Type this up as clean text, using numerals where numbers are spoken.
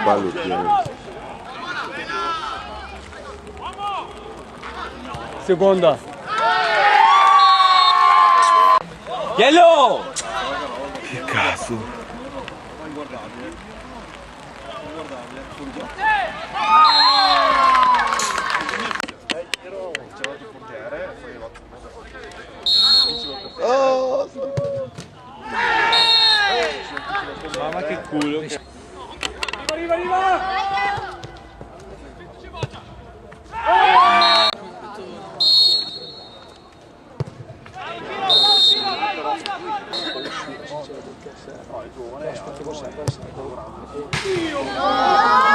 Ballo tiene. Seconda. Yellow! Che cazzo. Oh, Mamma che culo. Arriva! No,